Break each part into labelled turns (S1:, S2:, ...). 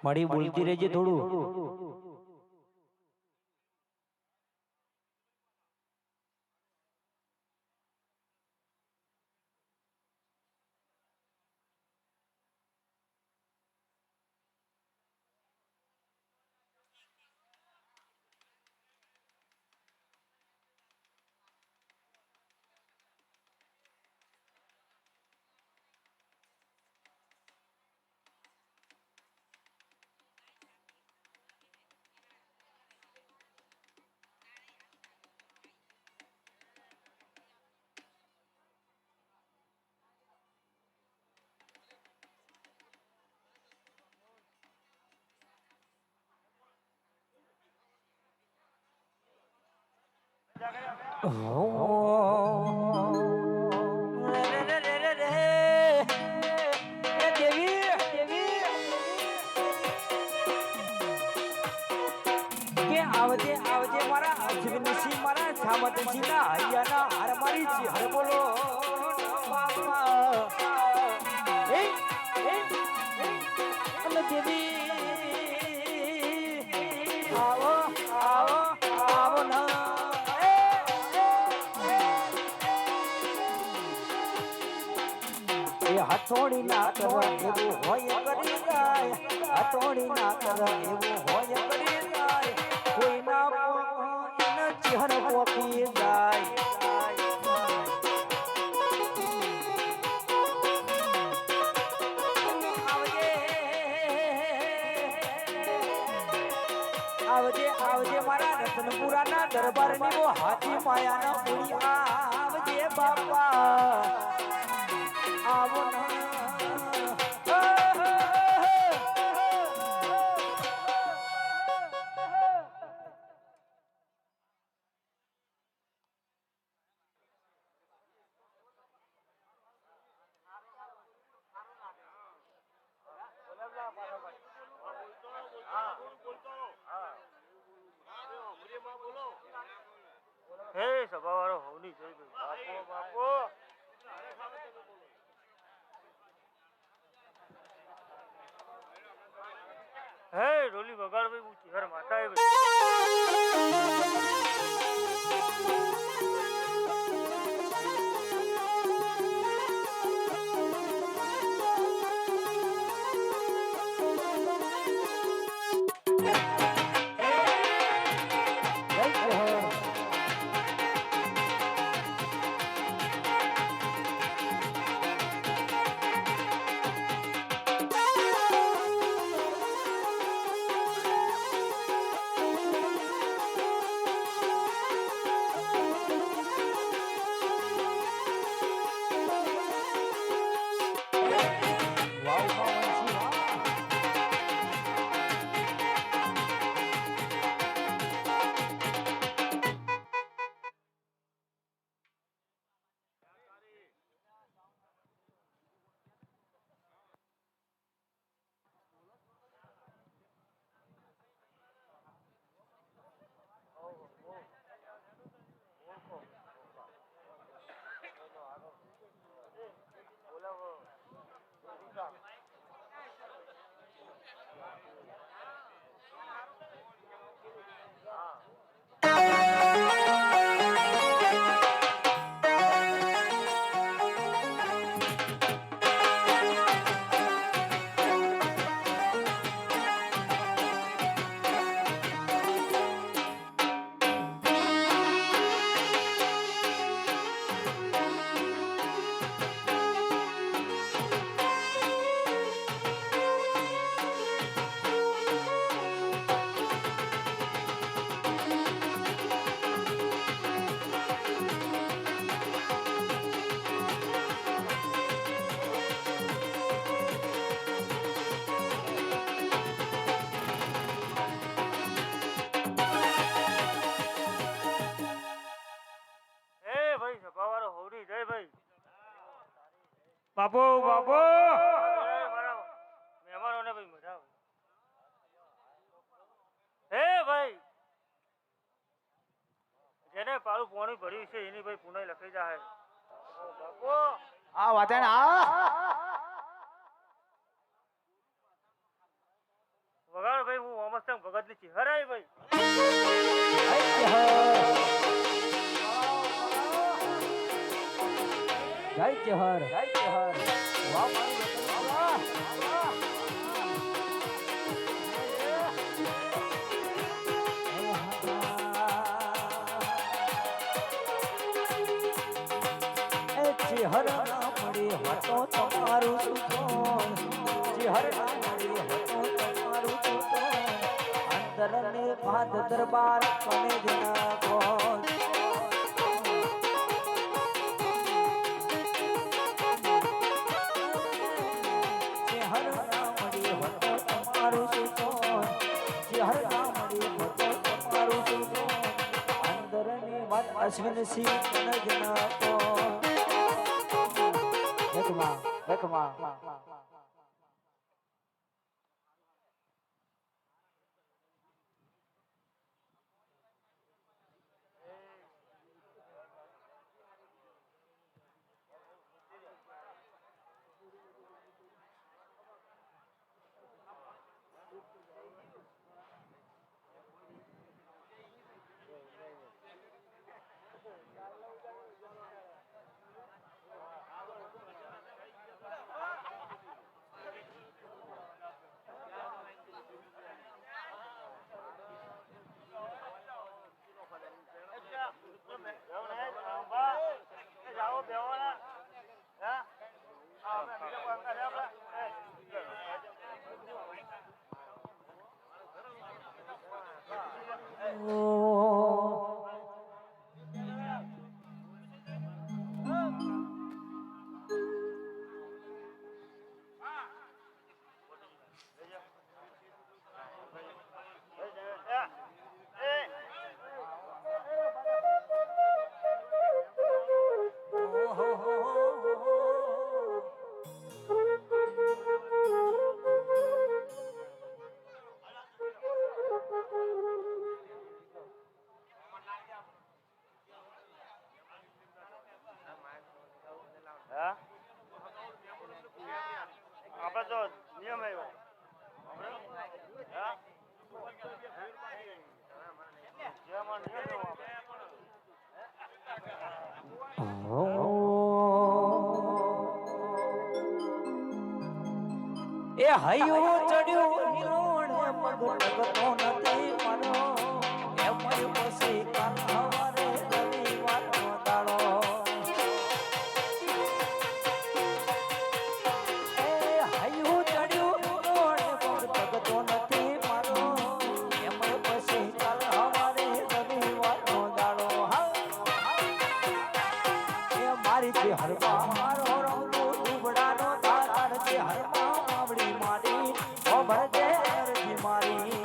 S1: મારી બોલતી રહેજે થોડું. આવજે આવજે મારા અજવિનસી મારા સામતજી ના હૈયાના હાર મારી છે હર બોલો એ અને દેવી આવો આવો આવો ના એ હથોડી ના કર એવું હોય કરી જાય હથોડી ના કર એવું હોય કરી જાય કોઈ ના એના ચહેરો પોકી જાય આવજે આવજે મારા રતનપુરા ના દરબાર ની વો હાથી માયા ના પૂરી આવજે બાપા આવો ના
S2: હે સભા વાળો હોની જય બાપો બાપો હે રોલી વગાડ ભાઈ હું ચહેર માતા બાપો બાપો મારા મહેમાનોને ભાઈ મજા હે ભાઈ જેને પાળું પાણી ભર્યું છે એની ભાઈ પુનાઈ લખાઈ જાય બાપો
S3: આ વાતણ આ
S2: વગાડ ભાઈ હું ઓમસ્તંગ ભગતની ચિહરાય ભાઈ
S1: જય ચહર જય ચહર વાહ મારું વતન વાહ વાહ ચિહર ના મળી હતો તમારું સુકોન ચિહર ના મળી હતો તમારું સુકોન અંતર ને ભાદ દરબાર કોને જના કોણ ચિહર ના મળી હતો તમારું સુકોન ચિહર ના મળી હતો તમારું સુકોન અંતર ને ભાદ અશ્વિન સિંહ કોને જના કોણ Ekma.
S2: આપણે તો નિયમ આવ્યો
S1: એ હૈયું ચડ્યું હિલોણે મગ લગતો નથી મારો એ મય પછી કાલ હવારે રવિવારનો દાડો એ હૈયું ચડ્યું હિલોણે મગ લગતો નથી મારો એ મય પછી કાલ હવારે રવિવારનો દાડો એ મારી જે હરવા મારો રંગો ઉબડાનો તાર જે હરવા ભરજે અરજી મારી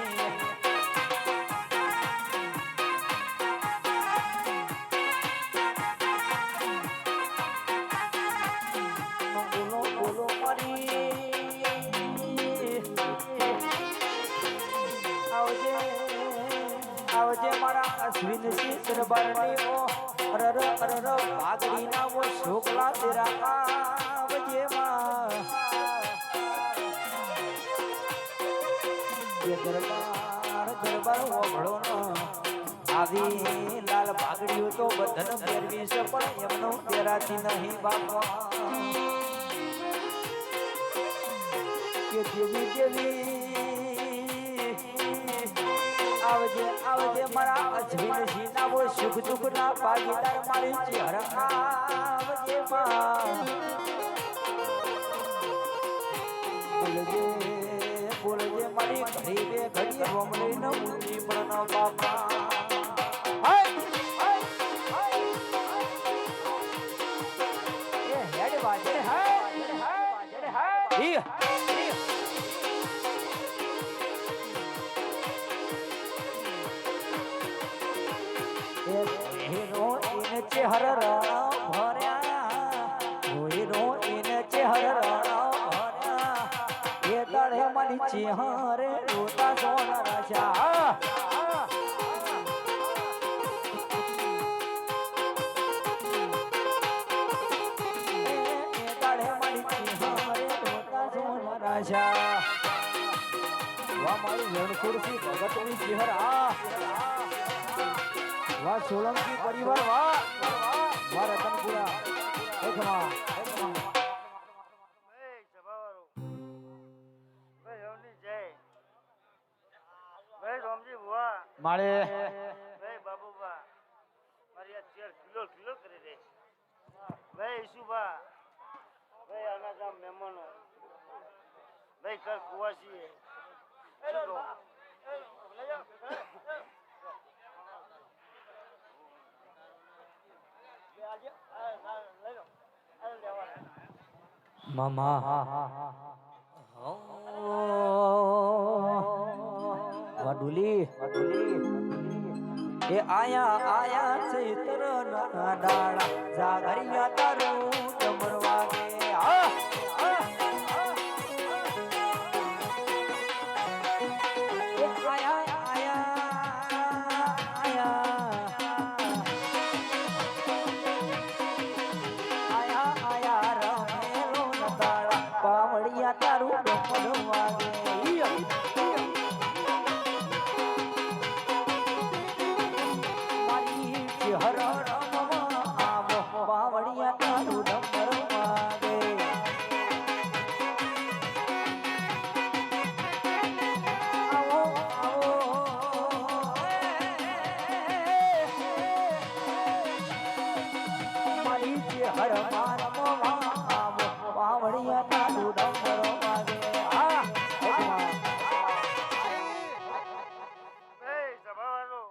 S1: બોલો બોલો મારી આવજે આવજે મારા અશ્વિન સિંહ દરબારની ઓ અરર અરર ભાગડી ના વો શુક્લા તેરા આવજે માં દરબાર ઓભળો નો આવી લાલ ભાગડીઓ તો બદન ફેરવી છે પણ એમનો પહેરાતી નહીં બાપા કે દેવી દેવી આવજે આવજે મારા અજવીર સિંહના વો સુખ દુઃખ ના ભાગીદાર મારી ચહેર આવજે માં બોલજે મારી ઘડી બે ઘડી રોમડી ન ઊંચી પણ ન બાપા એ હેડ વાજે હીરો ઇને ચહેર ભર્યા હીરો ઇને ચહેર તાળે મારી ચિહારે રોતા સોના રાશા તાળે મારી ચિહારે રોતા સોના રાશા વાહ મારું વેણછોડથી ભગતની ચહેર આ વાહ સોલંકી પરિવાર વાહ વાહ રતનપુરા એકમાં
S2: ભાઈ સભાવાળો ભાઈ રવની જય ભાઈ રોમજી ભુવા
S1: માળે
S2: ભાઈ બાબુબા મારી આ ચેર કિલો કિલો કરી દે ભાઈ ઈસુબા ભાઈ આના ગામ મહેમાનો ભાઈ કર કુવાસી શું કહું?
S1: મામા વાડુલી એ આયા આયા ચૈત્ર ના ડાળા જાગરિયા તારું ડમર વાગે એ આયા આયા આયા આયા રમેલો નતાળા પાવડિયા તારું ડમર વાગે હર રમવા આવો પાવડિયા તારું ડમર વાગે આવો આવો મારી જે હર રમવા આવો પાવડિયા તારું ડમર વાગે
S2: ભાઈ સભાવાળો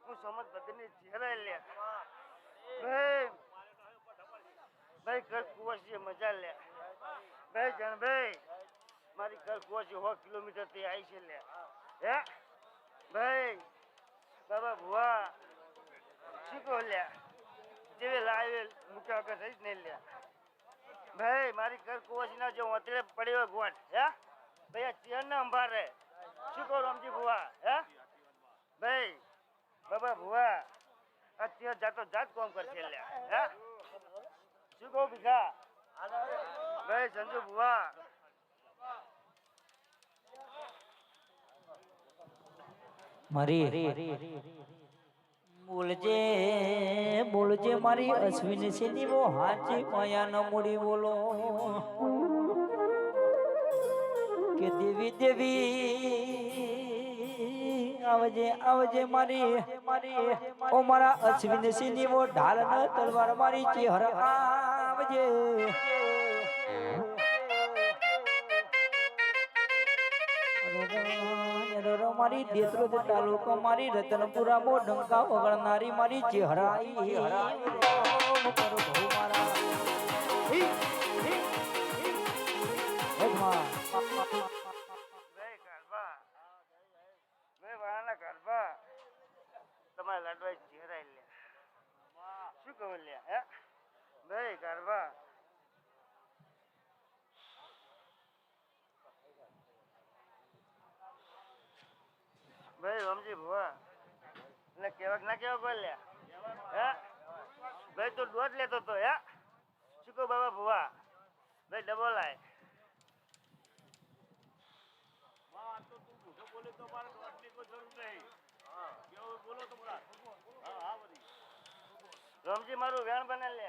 S2: હું સમજ બધીની ચહેરા લે ભાઈ ભાઈ કર કુવાસી મજા લે ભાઈ જણભાઈ મારી કર કુવાસી 100 કિલોમીટર થી આવી છે લે હે ભાઈ બાબા ભુવા શીખો લે જેવે લાવે મૂક્યા વગર રહી જ નહીં લે ભાઈ મારી કર કુવાસી ના જો અત્યારે પડ્યો ગોઠ હે ભાઈ આ ચેર ને અંભાર રે શીખો રામજી ભુવા હે ભાઈ બાબા ભુવા અત્યારે જાતો જાત કોમ કરશે લે હે શું કહું ભીખા ભાઈ સંજુ ભુવા
S1: મારી બોલજે બોલજે મારી અશ્વિન છે નીવો હાચી માયા ન મૂડી બોલો કે દેવી દેવી આવજે આવજે મારી ઓ મારા અશ્વિન છે નીવો ઢાલ ન તલવાર મારી ચહેર આવજે મારી દેત્રોદ તાલુકો મારી રતનપુરા મો ડંકા વગળનારી મારી ચહેરાઈ
S2: તમારે લાડવા ચહેરાઈ લે શું કહું લે હે ભાઈ કારવા ભાઈ રમજી ભુવા એટલે કેવાક ના કેવાક બોલ લે હે ભાઈ તું દોઢ લેતો તો હે શું કહું બાબા ભુવા ભાઈ ડબો લાય રમજી મારું વેણ બને લે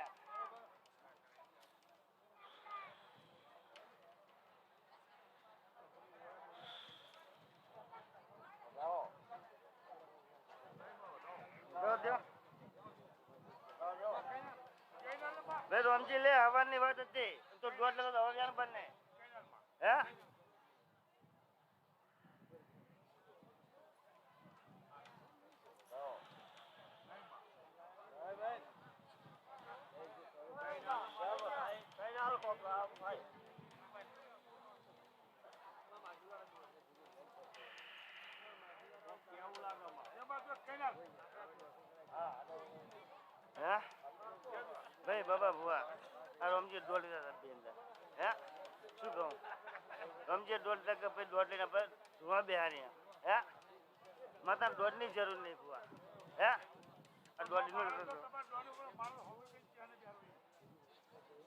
S2: ભાઈ રમજી લે હવાની વાત હતી તો દોઢ લેતો હવે વેણ બને હે ભાઈ બાબા ભુવા આ રમજી દોઢ હે શું કહું રમજી દોઢ ટકા પછી દોઢ લઈને ધુવા બેહારી હે માતા દોઢની જરૂર નહીં ભુવા હે આ દોઢ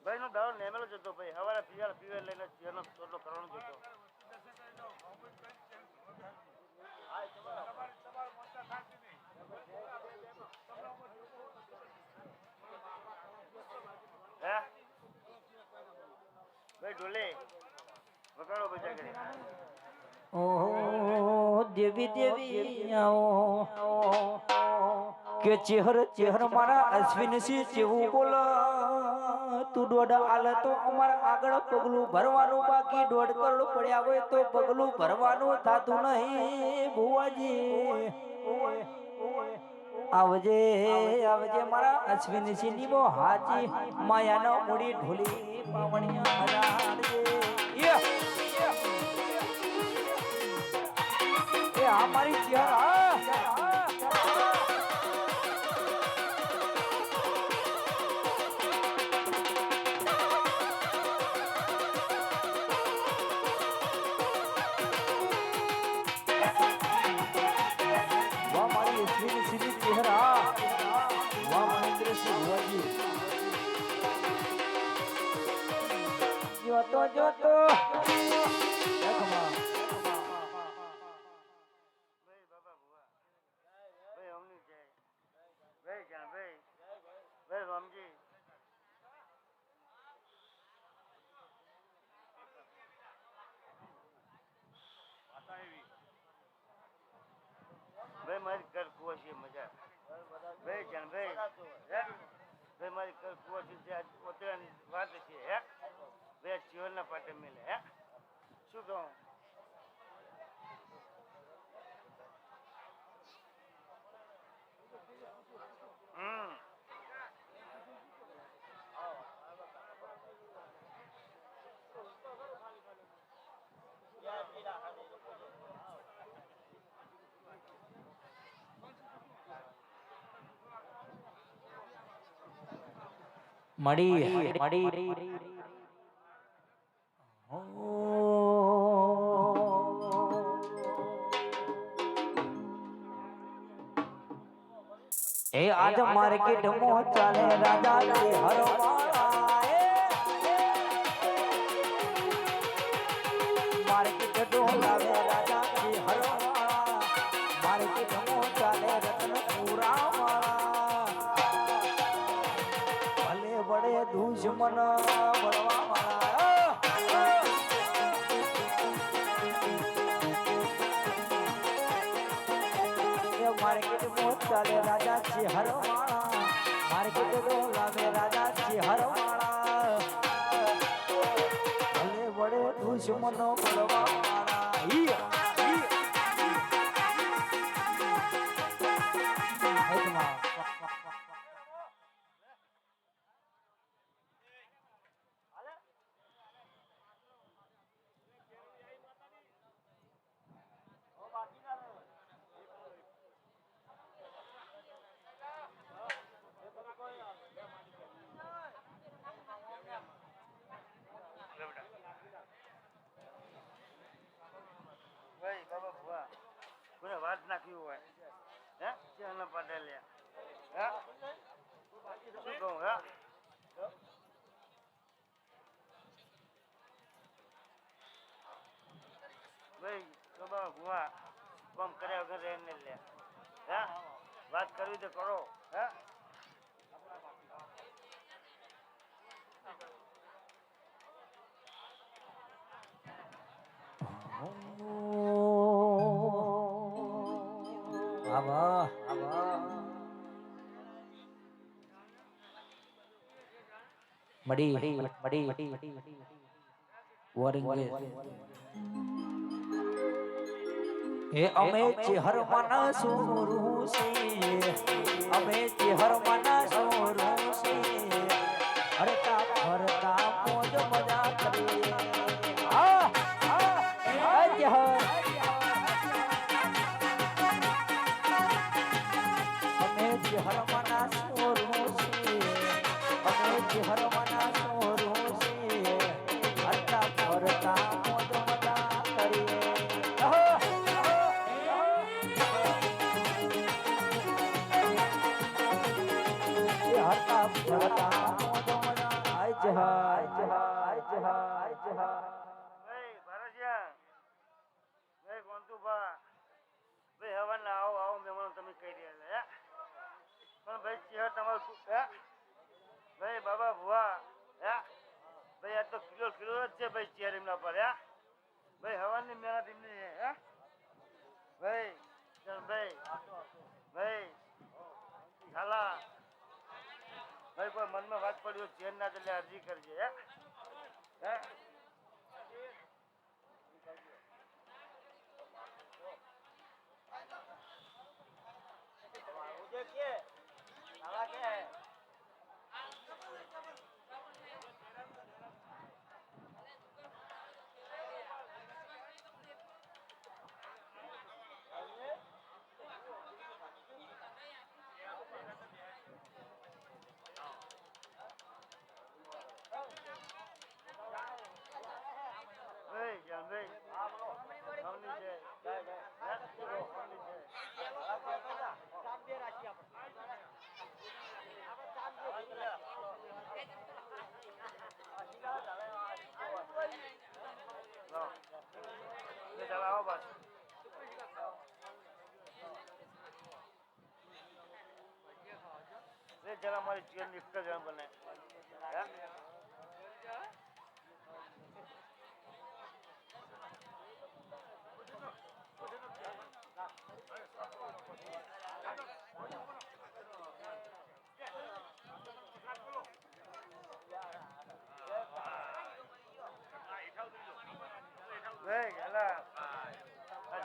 S2: ભાઈ નો દાડો નેમેલો જતો ભાઈ હવારે પીવા લઈને ચેરનો ટોટલો કરવાનો જતો હે ભાઈ ઢોલે વગાડો બજા કરે
S1: ઓહો દેવી દેવી આવો કે ચેહર ચેહર મારા અશ્વિન સિંહ જેવું બોલ તું દોડ આલ તો અમારા આગળ પગલું ભરવાનું બાકી 1.5 કરોડ પડ્યા હોય તો પગલું ભરવાનું થાતું નહીં ભુવાજી આવજે આવજે મારા અશ્વિન સિંહ ની બો હાજી માયાનો મૂડી ઢોલી પાવણિયા હજારજે એ આ મારી ચેહરા જોતો જોતો
S2: ભાઈ બાબા ભુવા ભાઈ અમની જય ભાઈ જાણ ભાઈ ભાઈ રામજી ભાઈ મારી કર કુવાસી મજા ભાઈ જાણ ભાઈ ભાઈ મારી કર કુવાસી જે પોતાની વાત છે હે ભાઈ જીવનના પાટે મિલે હે શું કહું
S1: મડી એ આજ માર્કેટ મો ચાલે રાજા જી હરવાળા માર્કેટ ડોલાવે રાજા જી હરવાળા માર્કેટ મો ચાલે રતનપુરા વાળા ભલે બડે દુશ્મન બળવા વાળા માર્કેટ મો ચાલે રાજા જી હરવાળા માર્કેટ ડોલાવે રાજા જી હરવાળા ભલે બડે દુશ્મન બળવા વાળા
S2: ભાઈ બાબા ભુવા કોને વાત નાખ્યું હોય હે ચાના પાડેલ્યા હે શું કહું હે ભાઈ બાબા ભુવા કોમ કર્યા વગર એને લે હે વાત કરવી તો કરો હે
S1: આવા મડી વોરિંગ એ અમે ચેહરમાના સોરું છે અમે ચેહરમાના સોરું છે હરતા ફરતા મોજ મજા કરીએ આ ચેહર અમે ચેહરમાના સોરું છે અમે ચેહરમાના સોરું છે હરતા ફરતા મોજ મજા કરીએ હરતા ફરતા મોજ મજા આજ
S2: ભાઈ ભારસિયા ભાઈ કોંતુભા અને આવો આવો મહેમાનો તમે કહી રહ્યા છે પણ ભાઈ ચહેર તમારું શું હે ભાઈ બાબા ભુવા હે ભાઈ આ તો કિલો કિલો જ છે ભાઈ ચહેર એમના પર હે ભાઈ હવાની મહેનત એમની હે ભાઈ ભાઈ ભાઈ ઝાલા ભાઈ કોઈ મનમાં વાત પડ્યો ચેન ના એટલે અરજી કરજે હે હે જરા મારી ચેન એક જ બને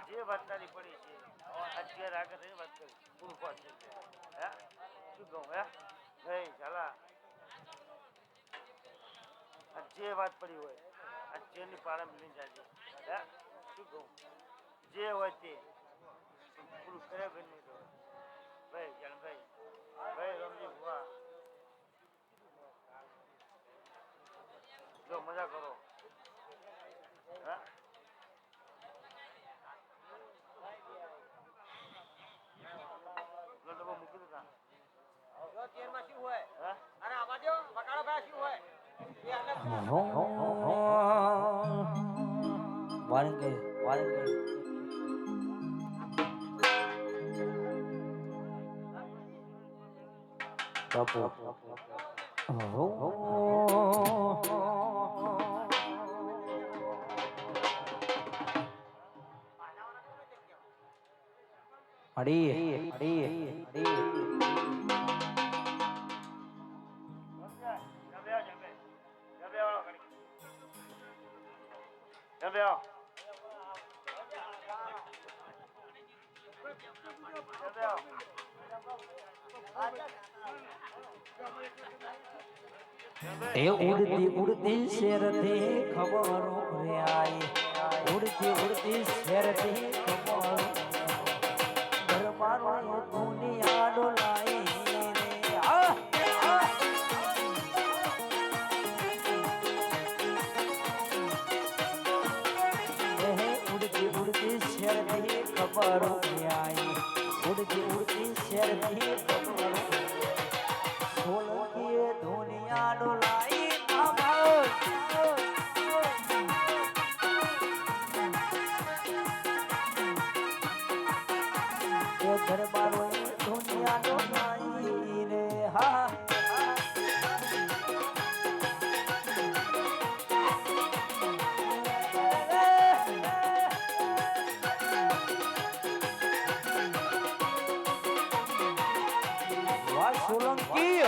S2: જે વાત તારી પડી છે અત્યારે આગળ વાત કરી પૂરું વાત છે હે શું કહું હે ભાઈ ચાલા જે વાત પડી હોય આ જેની પારા મિલી જાય હે શું કહું જે હોય તે પૂરું કરે ભાઈ નહીં તો ભાઈ જાણ ભાઈ ભાઈ રમજી ભુવા જો મજા કરો હા મૂકી દીધા શું હોય અને આમાં જો બટાડો ભાઈ શું હોય
S1: વારંગે વારંગે બાપુ અડી અડી અડી એ ઉડતી ઉડતી શેરથી ખબર રે આઈ ઉડતી ઉડતી શેરથી ખબર દરબારો દુનિયા ડોલાઈ રે આ ઉડતી ઉડતી શેરથી ખબર રે આઈ ઉડતી ઉડતી શેરથી ખબર સોલંકીએ દુનિયા ડોલાઈ દરબારો દુનિયા ડોલાઈ રે હા વાહ સોલંકી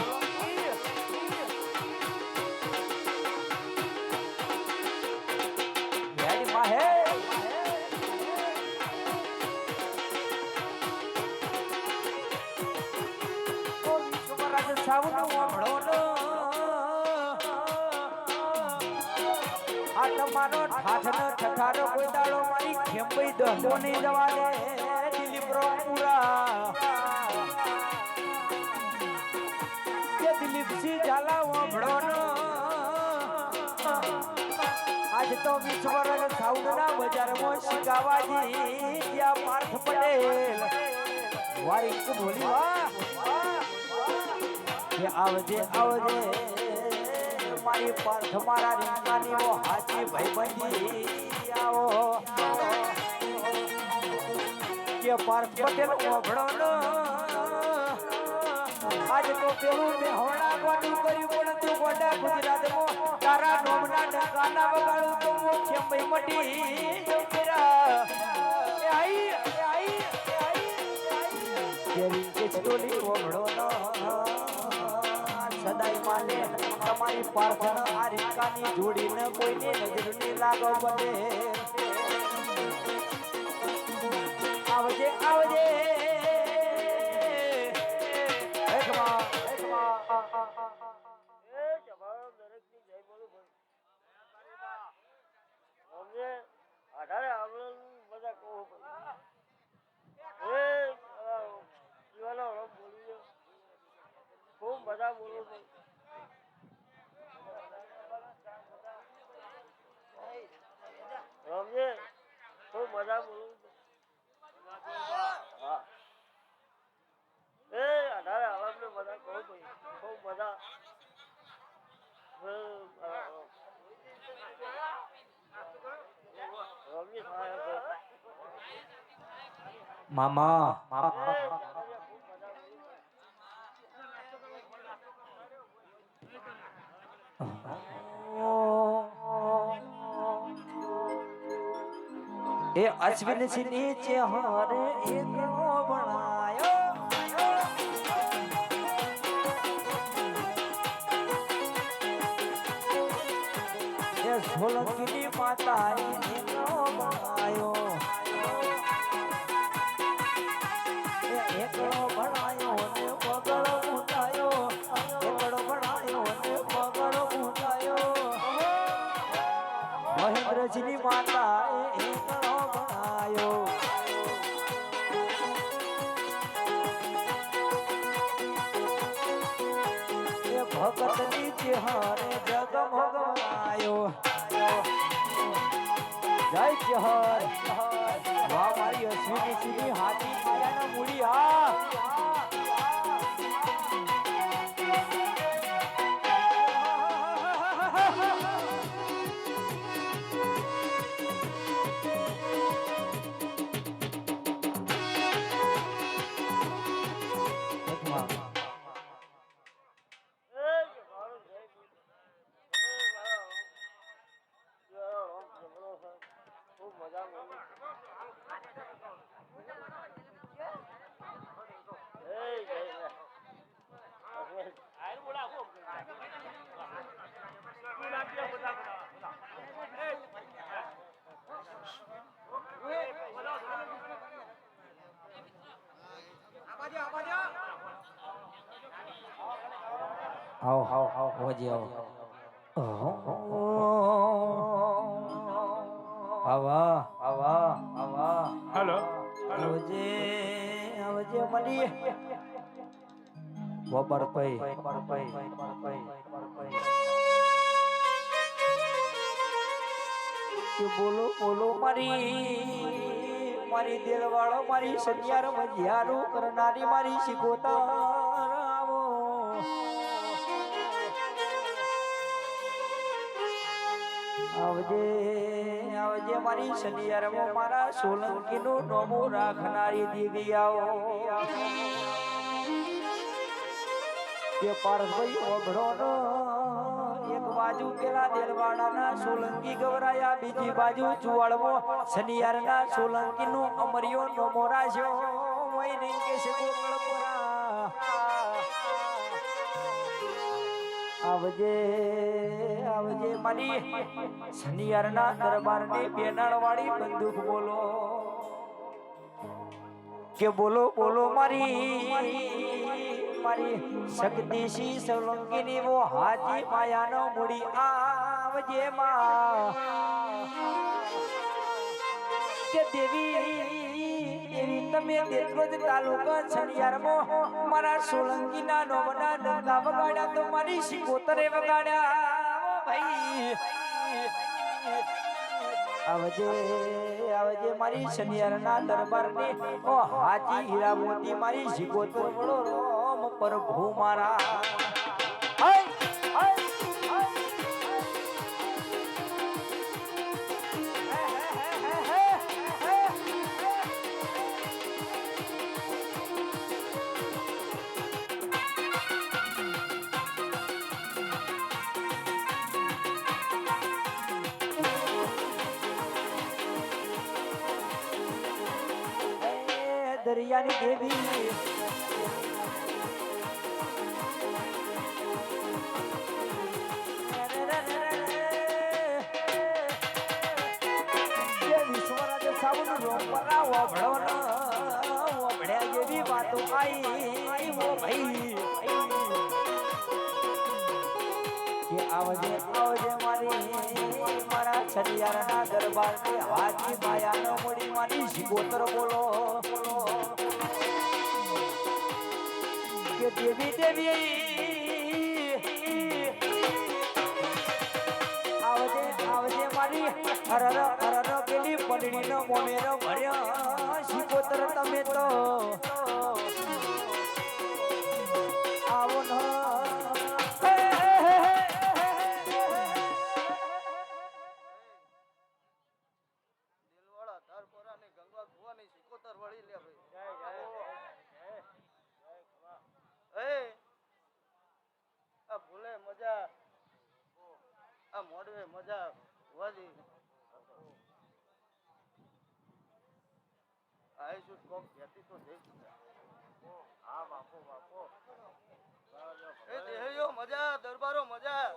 S1: યારી માહે સાવનો વાળો આ તમારો ઠાઠનો ઠઠારો કોઈ દાડો મારી ખેંપઈ દહો નહીં જવા દે દિલીપ રોપુરા કે દિલીપસિંહ ઝાલા વાળો આજ તો વિશ્વરંગ સાઉન્ડના બજારમાં શિકાવાજી ત્યાં પાર્થ પટેલ વારી કો બોલી વાહ કે આવજે આવજે મારી પાર્થ મારા રીંગણાની ઓ હાચી ભાઈબંધી આવો કે પાર્થ પટેલ ઓભળો ન આજ તો પેલું મેં હવણા ગોડું કર્યું પણ તું ગોડા ગુજરાતમાં તારા નોમના ડંકાના વગાડું તો મોક્ષે મય મટી જઉતરા એ આઈ કેરી કે ચડોલી ઓભળો ન સદાય માને તમારી પ્રાર્થના આ રીકાની જોડીને કોઈને નજર ની લાગો બને આવજે આવજે
S2: અઢારે આવડે બધા કહું જીવાનો રમ બોલી ખૂબ બધા બોલું છું રમજે ખૂબ મજા બોલું છું હા એ અઢારે આવડે બધા કહું ભાઈ ખૂબ મજા
S1: મામા એ અશ્વિન સિંહ નીચે હારે એકલો બનાયો એ સોલંકીની માતાએ એકલો બનાયો એકડો ભણાયો ને પગડ મૂંડાયો એકડો ભણાયો ને પગડ મૂંડાયો મહેન્દ્રજીની માતાએ એકડો ભણાયો એ ભગતની ચેહરે જગમગાયો જય ચેહર વાહ મારી અશ્વિની સિંહની હાથી માયાના મૂડી હા આવો હોજી આવો આવા
S3: હેલો
S1: આવજે મળી બબર પઈ કે બોલો મારી દિલવાળો મારી સન્યાર મજિયારું કરનારી મારી શિકોતર આવો આવજે મારી સન્યારમાં મારા સોલંકીનું નોમો રાખનારી દેવી આવો કે પાર્થભાઈ ઓભળો ન એક બાજુ પેલા દેલવાડાના સોલંકી ગવરાયા બીજી બાજુ ચુવાડવો શનિયારના સોલંકીનું અમરિયો નોમો રાખ્યો મોય રીંગે છે ગોકળપુરા આવજે મારી શનિયારના દરબારની બેનાળવાળી બંદૂક બોલો કે બોલો મારી શક્તિશી સોલંકીની વો હાજી માયાનો મૂડી આવજે માં કે દેવી તમે દેત્રોજ તાલુકા છણિયારમાં મારા સોલંકીના નોમના ડંકા વગાડ્યા તો મારી શિકોતરે વગાડ્યા ભાઈ આવજે મારી શનિયારના દરબારની ઓ હાજી હીરા મોતી મારી શિકોતર વડો રોમ પ્રભુ મારા દરિયાની દેવી જે વિશ્વરાજ સાબુન રોપરા વભળ્યા જેવી વાતો આઈ ઓ ભાઈ કે આવજે આવજે મારા છલિયારના દરબાર ને હાજી માયા ન મળી મારી શિકોતર બોલો કે દેવી દેવી આવજે આવજે મારી હરર હરર પેલી પંડળી નો મોમેરો ભર્યો શિકોતર તમે તો આવો ન
S2: મોડવે મજા વધી આઈશું કોક કહેતી તો દે હા બાપો બાપો એ દેહયો મજા દરબારો મજા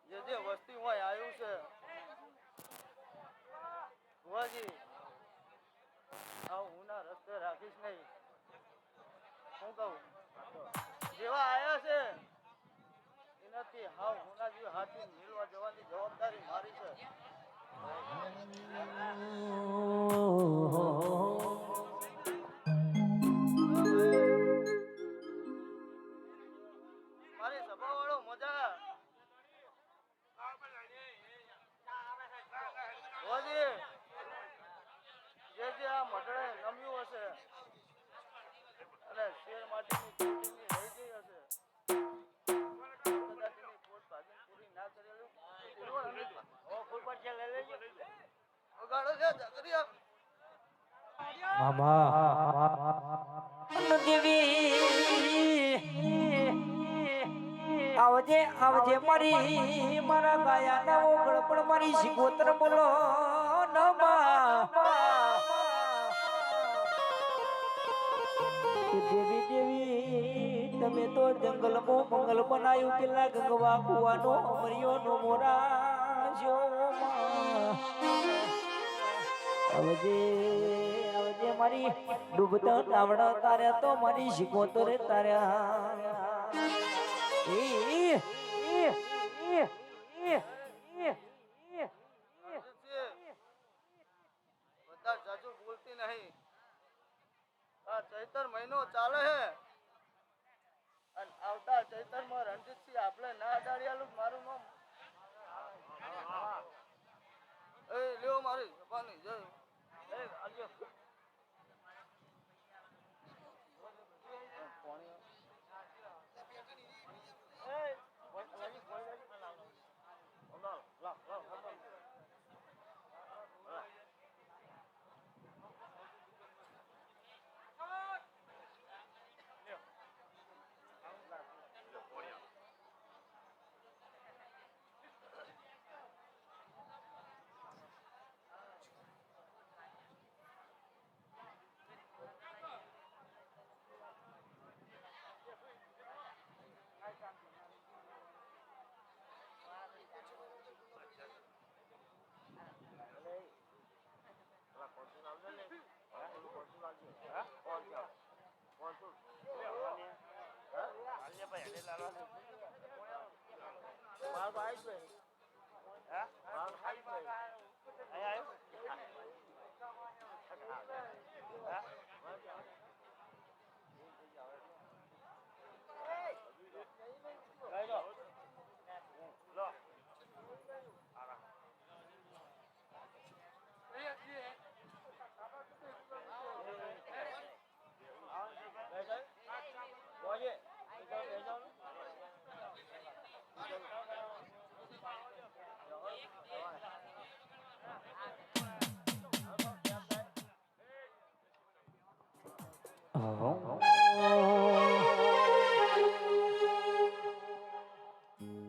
S2: જે જે વસ્તી હોય આવ્યું છે ભુવાજી હું ના રસ્તે રાખીશ નહીં હું કહું જેવા આયા છે એનાથી હાવ હોના જેવી હાથી મેળવા જવાની જવાબદારી મારી છે મારી સભા વાળો મજા જે જે આ મઢડે નમ્યું હશે અને શેર માટીની પેટીની રહી ગઈ હશે કદાચની પોત ભાગીને પૂરી ના કરેલું ઓ ફૂલ પર છે લઈ લેજો ઓગાડો છે જગરિયા
S1: મામા દેવી આવજે આવજે મારા ગાયા ના ઓગળ પણ મારી શિકોતર બોલો દેવી દેવી તમે તો જંગલમાં મંગલ બનાવ્યું પેલા ગંગવા કુવાનો અમરિયો નો મોરા આવજે આવજે મારી ડૂબતા નાવડા તાર્યા તો મારી શિકોતરે તાર્યા
S2: બધા જાજુ બોલતી નહીં આ ચૈતર મહિનો ચાલે હે અને આવતા ચૈતર માં રણજીતસિંહ આપણે ના અડાડિયાલું મારું નામ એ લ્યો મારી જવાની જય એ આલ્યો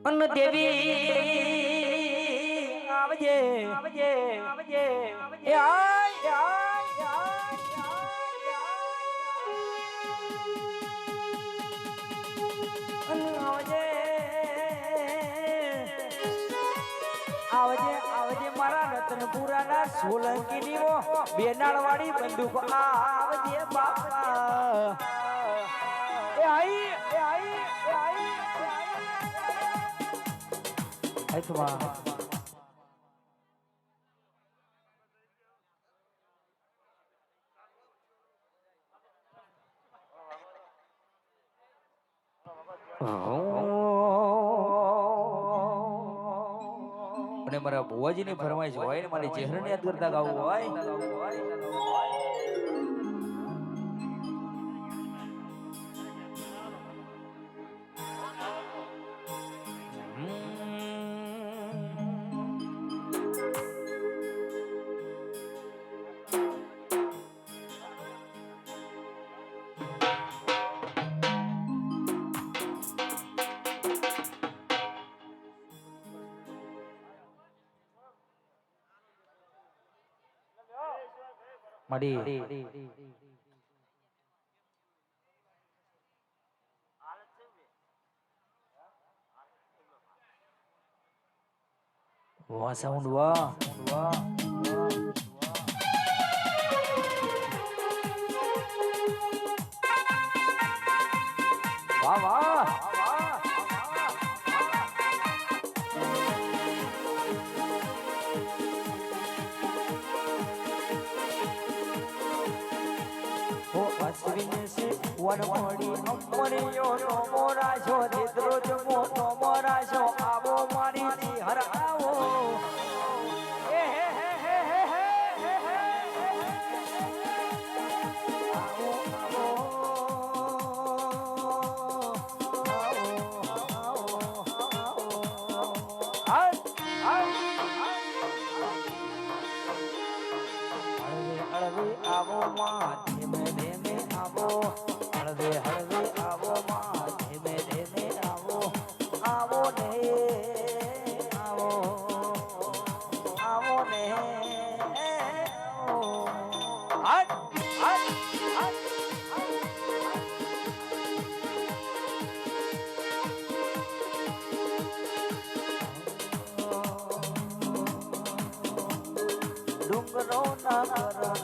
S1: અન દેવી આવજે આવજે આવજે આવજે એ આય આવજે આવજે આવજે મારા રતનપુરાના સોલંકીની બેનાળવાળી બંદૂક આવજે બાપા એ આઈ એ આઈ એ આઈ આઈતમાં અને મારા બુવાજીની ફરમાઈશ હોય ને મારી ચહેરાને યાદ કરતા ગાવું હોય મડી વાહ સાઉન્ડ વાહ વાહ વાહ વાહ વનમોડી અમરિયો નો મોરાશો દીદરો જમો નો મોરાશો આવો મારી જી હર આવો એ હે હે હે હે હે આવો આવો માં ધીમે ધીમે આવો હળવે હળવે આવો માં ધીમે ધીમે આવો આવો ને આવો આવો ને હટ હટ ડુંગરો ના કરા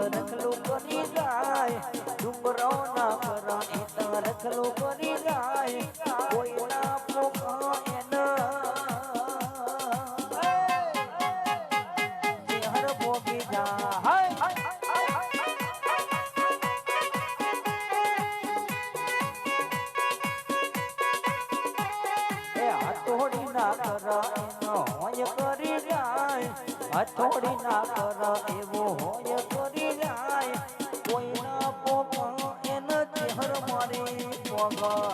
S1: રખલું કરી જાય ડુંગરો ના કરા રખલું કરી જાય કોઈ ના પોકા ચહેર પોકી જાય એ હથોડી ના કરા એનો હોય કરી જાય હથોડી ના કરા એવો હોય કરી જાય કોઈ ના પોકા એનો ચહેર મારી પોગા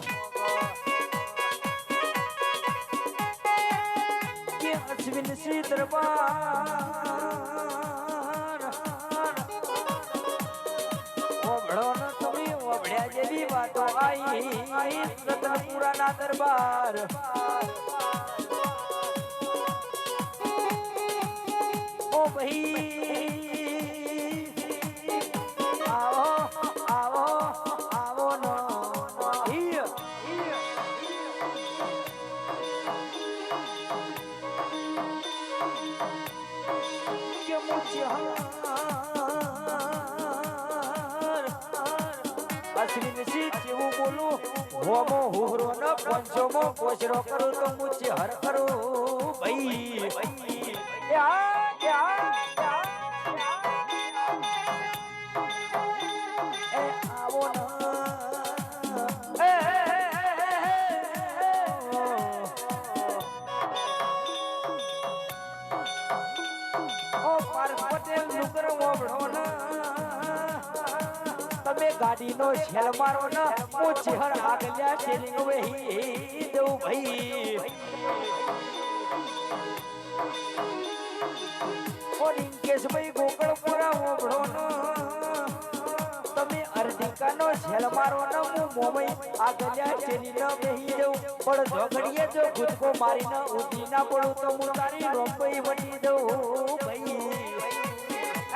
S1: કે અશ્વિન શ્રી દરબાર ઓભળો ન તમે ઓભળ્યા જેવી વાતો આઈ રતનપુરાના દરબાર ઓ ભાઈ આવો આવો આવો નો કે મુझे અશ્વિન સિંહ જેવું બોલું હોમો હુહરો ન પંચમો કોશરો કરું તો મુझे હર કરું ભાઈ આવો પટેલ નુકર ઓબળો તમે ગાડી નો છેલ મારો ને હું ચહેર આગલ્યા ચેલિંગ વહી દઉં ભાઈ રિંકેશ ભાઈ ગોકળપુરા ઓબળો તમે અરજી કનકાનો છેલ મારો ન હું મોમઈ આ ગલ્યા ચેલી ન બેહી જઉં પણ ઝઘડીએ જો ગુજકો મારી ન ઊભી ના પડું તો હું તારી રોંપઈ વટી દઉં ભાઈ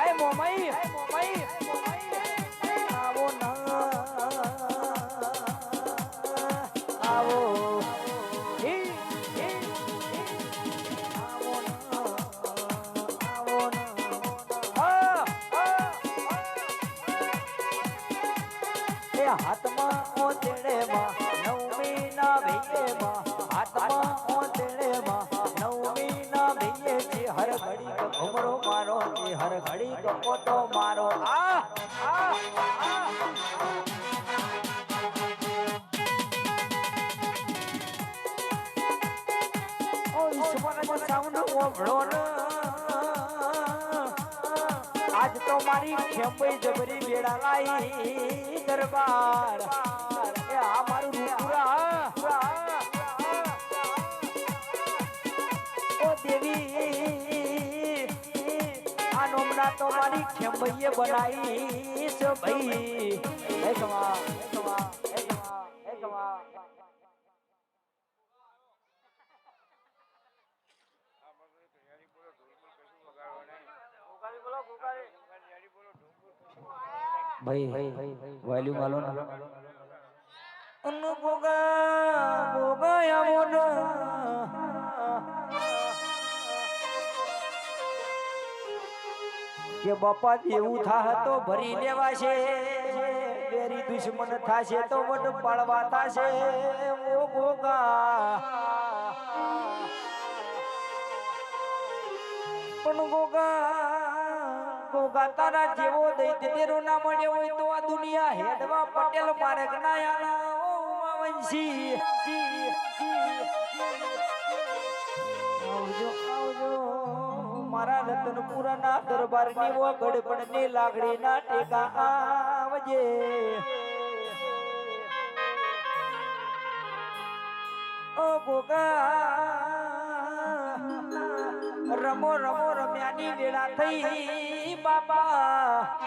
S1: એ મોમઈ આવો ના આવો હાથમાં ઓતેડેમાં નવમી ના ભૈયેમાં હાથમાં ઓતેડેમાં નવમી ના ભૈયે છે હર ઘડી ઘુમરો મારો છે હર ઘડી કોટો મારો ઓ ઈશ્વરનો સાઉન્ડ ઓભળો ન આજ તો મારી ખેંપઈ જબરી બેડા લાઈ દરબાર એ આ મારું રૂપુરા ઓ દેવી આ નોમના તો મારી ખેંપઈએ બનાઈ છે ભાઈ હે કમા भाई वॉल्यूम वालों ना उन गोगा या मोना કે બાપા એવું થા તો ભરી લેવા છે બેરી દુશ્મન થાશે તો વડ પાળવા થાશે ઓ ગોગા પણ ગોગા તારા જેવો દૈત્યરો ના મળ્યો હોય તો આ દુનિયા હેડવા પટેલ મારે ગણાયા ઓ વંશી આવજો મારા રતનપુરા ના દરબાર ની વો ગડપણ ને લાગડી ના ટેકા આવજે ઓ ગોગા રમો રમ્યાની વેળા થઈ બાબા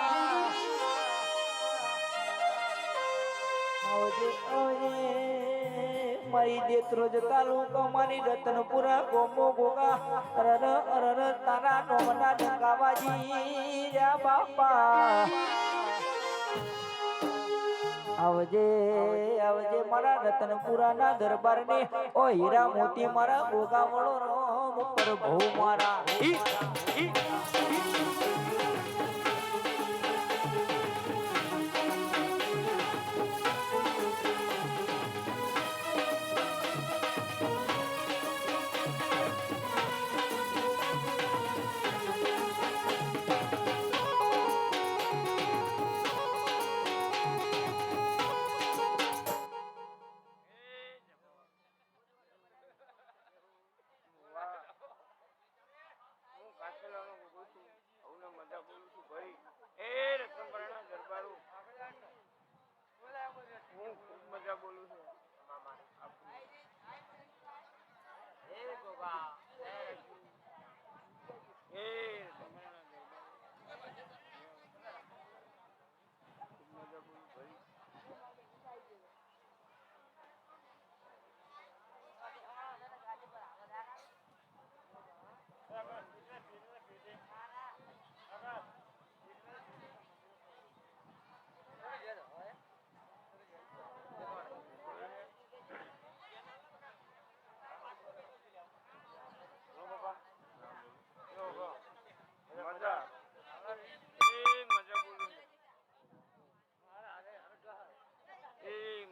S1: મારી દેત્રોજ તાલુકો મારી રતનપુરા ગોમો ગોગા અરર તારા નોમના ડંકાવાજી રે બાપા આવજે મારા રતનપુરા ના દરબાર ને ઓ હીરા મોતી મારા ગોગા વળો રોમ પર ભૌ મારા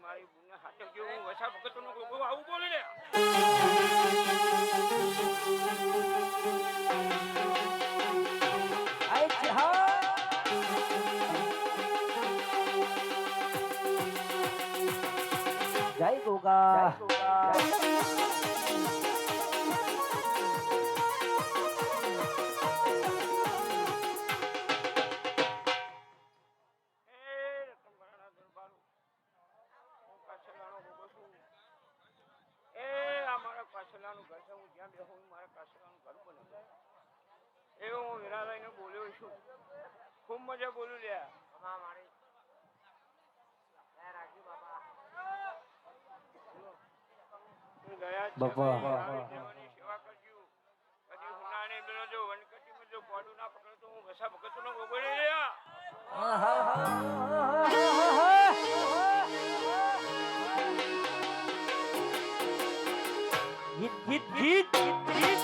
S3: મારી બુને હાથે ગયો હું વછા ભગતનો ગોગો આવું બોલે ને
S1: આય હા જય ગોગા
S3: કાસલાનું ઘર છે હું જ્યાં બેહું મારા કાસલાનું ઘર બને એવો હું વીરાલાઈને બોલ્યો છું ખૂબ મજા બોલું લ્યા હું ગયા છે
S1: બાપા.
S3: ભાઈ, આવી દેવાની સેવા કરજો. કદી હુનાને મેળવજો, વનકટીમાં જો પોડું ના પકડે તો હું વસા ભગતનો ગોગો લઈ રહ્યા.
S1: ગીત ગીત ગીત ગીત ગીત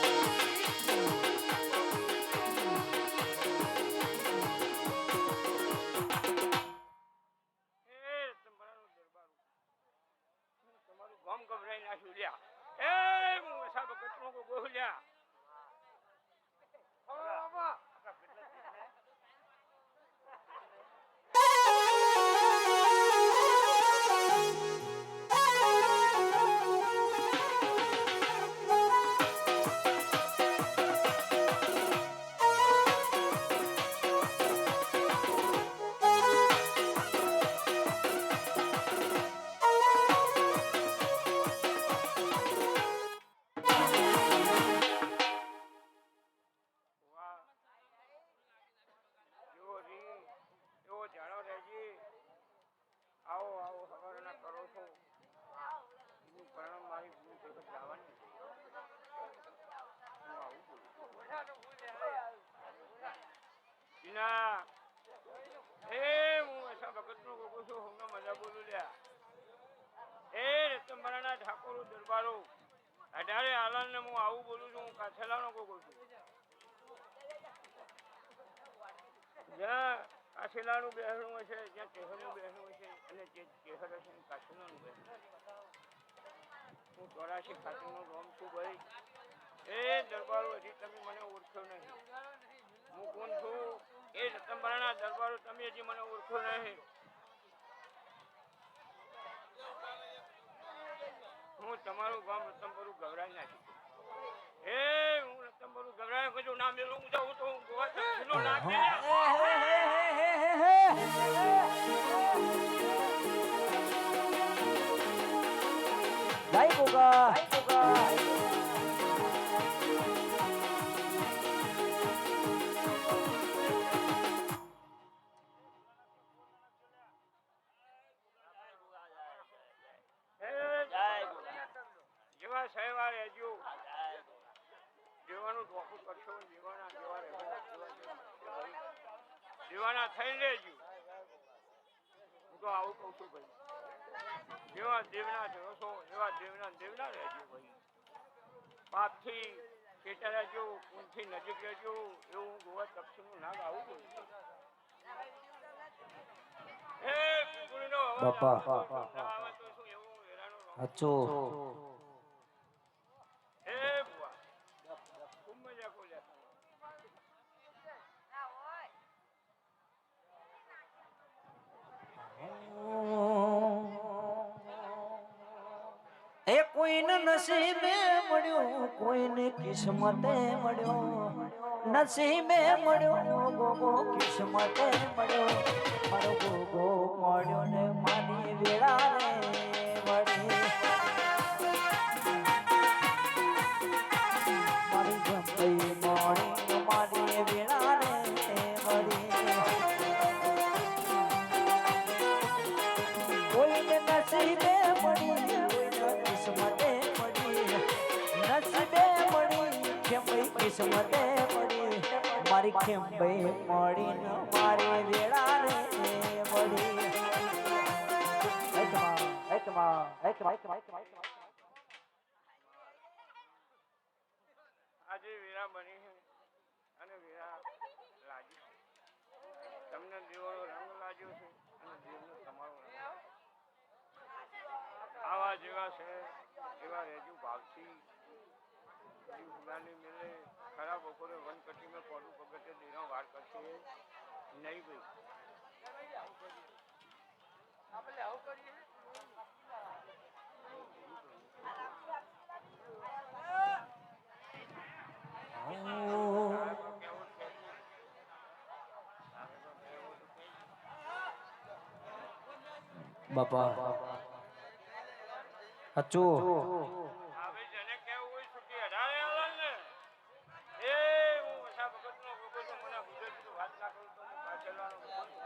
S3: એ તમારું દરબાર હું તમારું ગામ ગભરાઈ નાખ્યું લ્યા. એ હું વસા ભગતનો ગોગો લ્યા. વાહ. જેવો રી એવો જાણો રહેજી. આવો આવો સવારના કરો છો. એનું પરિણામ મારી ભૂલ જગત લાવવાની. હું આવું બોલું. બીના, એ હું અસા ભગતનો ગોગો છું. હમણાં મજા બોલું લ્યા. એ રતનબરાના ઠાકોરો દરબારો અઢારે આલનને હું આવું બોલું છું. હું કાછેલાનો ગોગો છું. જ્યાં કાછેલાનું બેહણું હશે, જ્યાં ચેહરનું બેહણું હશે, અને જે ચેહર હશે ને કાછેલાનું બેહણું. હું 84 ખાતરનો રોમ છું ભાઈ. એ દરબારો હજી તમે મને ઓળખ્યો નહીં. હું કોણ છું? એ રતનબરાના દરબારો તમે હજી મને ઓળખો નહીં. હું તમારું ગામ રતનબરું ગભરાઈ નાખ્યું. એ હું રતનબરું ગભરાય કજુ ના મેલું હું જાઉં તો હું ગોવા તરફીનો નાખ દે.
S1: જય ગોગા.
S3: જેવા સહેવા રહેજો. જેવાનું ધોકું કરશો, જેવાના જેવા જેવાના થઈને રહેજો. હું તો આવું કહું છું ભાઈ. જેવા દેવના જેવો છો એવા દેવના દેવના રહેજો ભાઈ. પાપથી ખેતર રહેજો, ઊંઘથી નજીક રહેજો. એવું હું ગોવા તપસીનું નામ આવું બોલું. એ કુકડીનો અવાજ
S1: બાપા.
S3: આવે તો શું એવું હેરાનો રહું.
S1: અચો
S3: એ બુઆ ખૂબ મજા કોલ્યા.
S1: એ કોઈને નસીબે મળ્યો, કોઈને કિસ્મતે મળ્યો. નસીબે મળ્યો ગોગો, કિસ્મતે મળ્યો. મારો ગોગો મળ્યો ને મારી વેળા રે મળી. મારી જંપઈ મળી મારી વેળા રે મળી. કોઈને નસીબે મળી, કિસ્મતે મળી. નસીબે મળી ખેમઈ, કિસ્મતે મળી. મારી ખેમઈ મળી ને મારી વેળા રે મળી.
S3: આજે વીરા બની છે અને વીરા લાગી છે. તમને દેવનો રંગ લાગ્યો છે અને દેવનો તમારો રંગ. આવા જેવા છે એવા રહેજો ભાવથી. હુલાની મેલે ખરા બપોરે વનકટી મેં પોડું પગટે દેનો વાર કરશે નહીં ભાઈ. આપણે આવું કરીએ.
S1: બાપા અચો
S3: હવે જેને કેવું હોય છૂટી અઢારે આલન ને. એ હું વસા ભગતનો ગોગો છું. મને ગુજરાતીમાં વાત ના કરું તો હું કાછેલાનો ગોગો છું.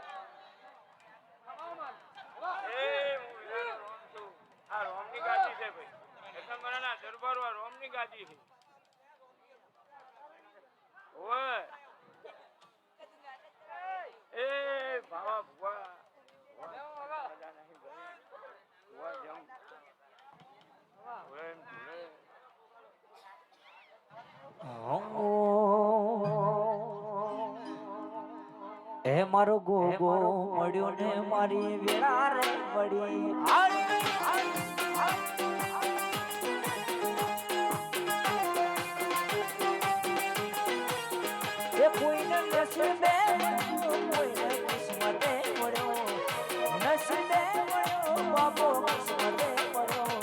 S3: એ હું વીરાનો રોમ છું. આ રોમની ગાદી છે ભાઈ. તમારાના દરબારમાં રોમની ગાદી છે ઓય એ ભાવા ભુવા મજા નહીં ભાઈ ભુવા જમ ભુલે એમ ભુલે
S1: હે મારો ગોગો મળ્યો ને મારી વેળા રે મળી એ કોઈને નસીબે કોઈને કિસ્મતે મળ્યો નસીબે મળ્યો બાબો કિસ્મતે મળ્યો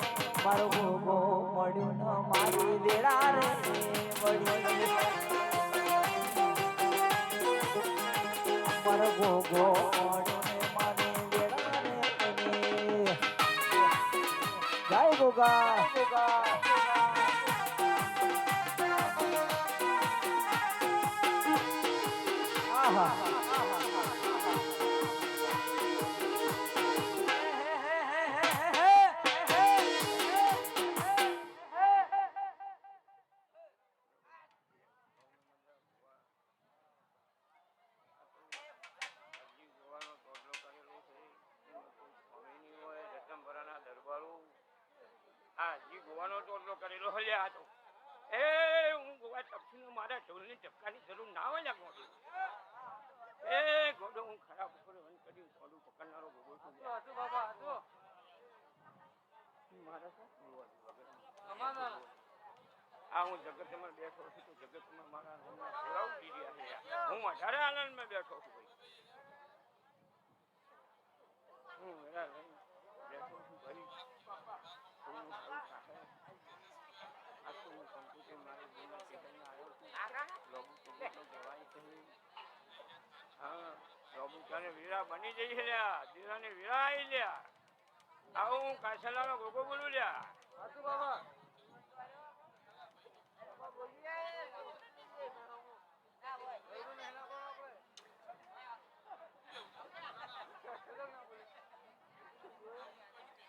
S1: મારો ગોગો મળ્યો ને મારી વેળા રે મળી મારો ગોગો મળ્યો ને મારી વેળા રે મળી જય ગોગા
S3: કરેલો હલ્યા હતો એ હું ગોવા તપસીનો મારા ઢોલની ચપકાની જરૂર ના હોય લાગો એ ગોડો હું ખરાબ ઉપર વન કર્યું થોડું પકડનારો ગોગો છું મારા આ હું જગતમાં બેઠો છું તો જગતમાં મારા સેવાઓ કરી રહ્યા છે હું વધારે આનંદમાં બેઠો છું ભાઈ હું બેઠો છું ભાઈ વીરા બની જઈ છે લ્યા દીરાને વીરા આવી લ્યા આવું હું કાછલાનો ગોગો બોલું લ્યા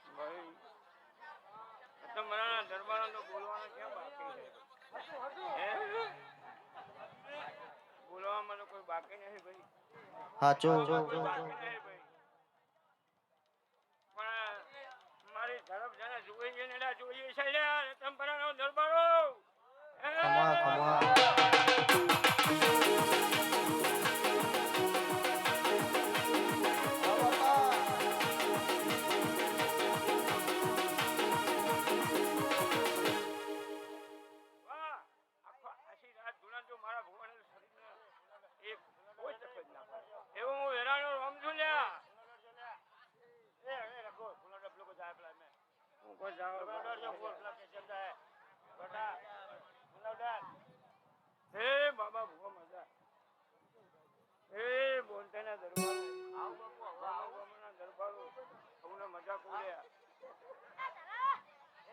S3: ભાઈ તમારા દરબાર બોલવાનો ક્યાં બાકી છે બોલવામાં તો કોઈ બાકી નહીં ભાઈ
S4: હાચો
S3: પણ મારી ઝડપ જેને જોઈએ ને જોઈએ છે તમારા દરબારો હે બાબા ભૂવા મજા હે બોલતાના દરબારો સૌને મજા કોલ્યા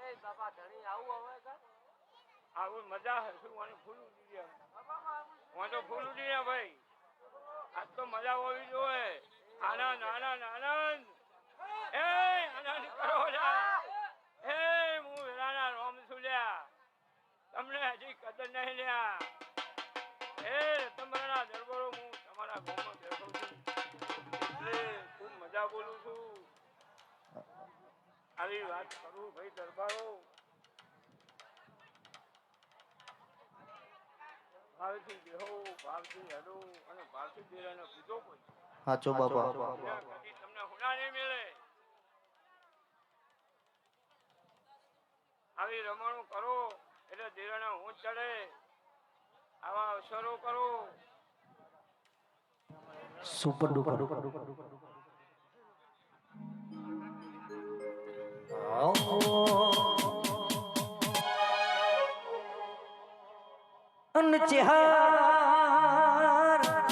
S3: એ બાબા ધણી આવું હવે આવું મજા હશું મને ફૂલ ઉડી ગયા હું તો ફૂલ ઉડી ગયા ભાઈ આજ તો મજા હોવી જોઈએ આનંદ આનંદ આનંદ એ આનંદ કરો એ હું વેરાના રોમ છું લ્યા તમને હજી કદર નહીં લ્યા એ તમારા દરબારો હું તમારા ગામમાં બેઠો છું એટલે ખૂબ મજા બોલું છું આવી વાત કરું ભાઈ દરબારો ભાવથી બેહો ભાવથી હડો અને ભાવથી દેરાનો કીધો કોઈ
S4: હાચો બાબા
S3: તમને હુના નહીં મળે આવી રમણું કરો એટલે દેરાના ઊંચ ચડે આવા અવસરો કરો
S1: સુપર ડુપર અન ચેહાર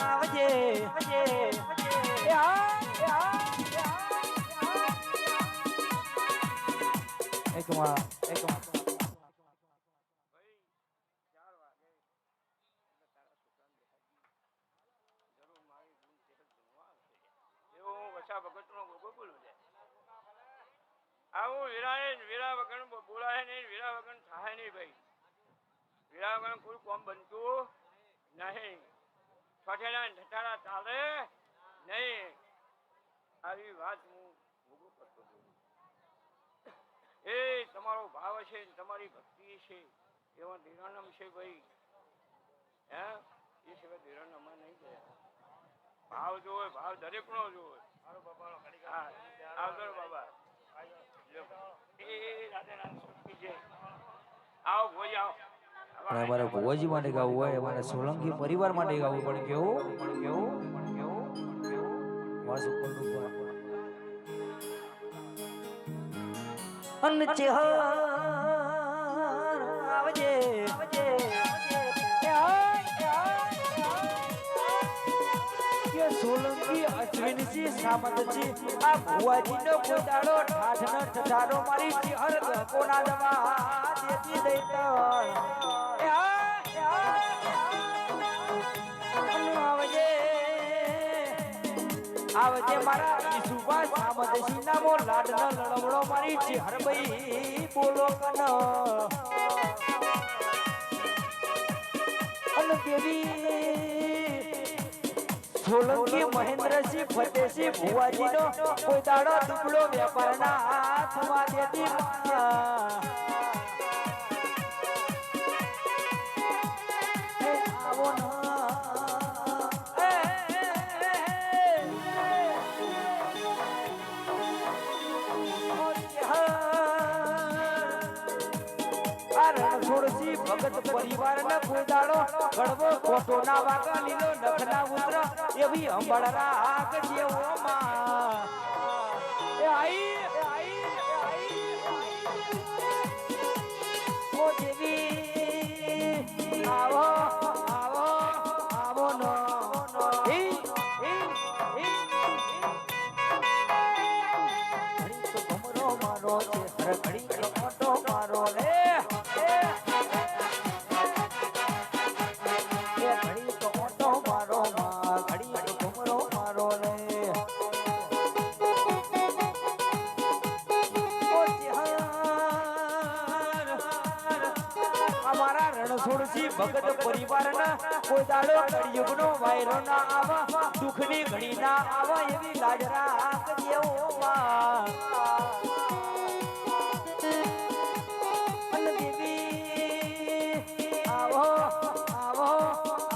S1: આવજે એકમાં
S3: ભાઈ 4 વાગે એટલે તારા છોકરાને દેખાડી જરૂર મારી બૂન તે જમવા આવશે એવો હું વસા ભગતનો ગોગો બોલું છે આવું વીરા વગર બોલાય નહીં, વીરા વગર થાય નહીં ભાઈ. વીરા વગર કોઈ કોમ બનતું નહીં. છોટેલા ઢટારા ચાલે નહીં. આવી વાત હું ભોગવું કરતો હતો. એ તમારો ભાવ છે, તમારી ભક્તિ છે, એવા ધીરાનમ છે ભાઈ. હે એ સિવાય ધીરાનમમાં નહીં ગયા. ભાવ જોવે, ભાવ દરેકનો જોવે. આવજો બાબા. એ રાધે રાધે સુખી છે. આવો ભોજ આવો.
S1: અને અમારે ભુવાજી માટે ગાવું હોય, અમારે સોલંકી પરિવાર માટે ગાવું પણ કેવું વાસ ઉપરનું અન ચેહર આવજે કે સોલંકી અશ્વિનજી સામંતજી આ ભુવાજીનો કોદાળો ઠાઠનો ઠઠારો મારી ચેહર કોના દવા દેતી દઈતા આવજે મારા ઈસુબા સામદશી નામો લાડનો લડવડો મારી ચેહર ભાઈ બોલો કન અન દેવી સોલંકી મહેન્દ્રસિંહ ફતેહસિંહ ભુવાજીનો કોઈ દાડો દુબળો વેપારના હાથમાં દેતી આવો ન રણછોડજી ભગત પરિવારના કોઈ દાડો કડવો ખોટો ના વાગા લીલો નખના ઉતર એવી અંબળરા આગ જેવો માં એ આઈ ઓ દેવી આવો આવો આવો નો ઘડી તો ભમરો મારો છે હર ઘડી તો મોટો મારો રે રણછોડજી ભગત પરિવારના કોઈ દાડો કળિયુગનો વાયરો ના આવા દુઃખની ઘડી ના આવા એવી લાજ રાખ જેવો માં અન દેવી આવો આવો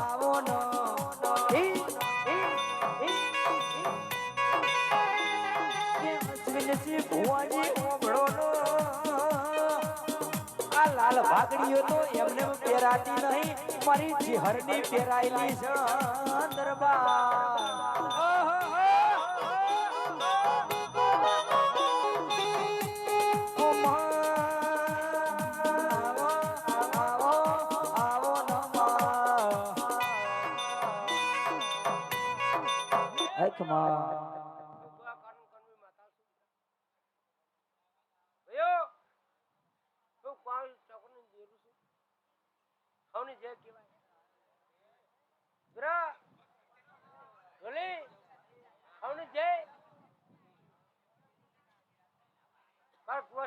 S1: આવો નો અશ્વિનસિંહ ભુવાજી ઓગળો નો લાલ ભાગડીઓ તો એમને પહેરાતી નહીં મારી ચેહરની પહેરાયેલી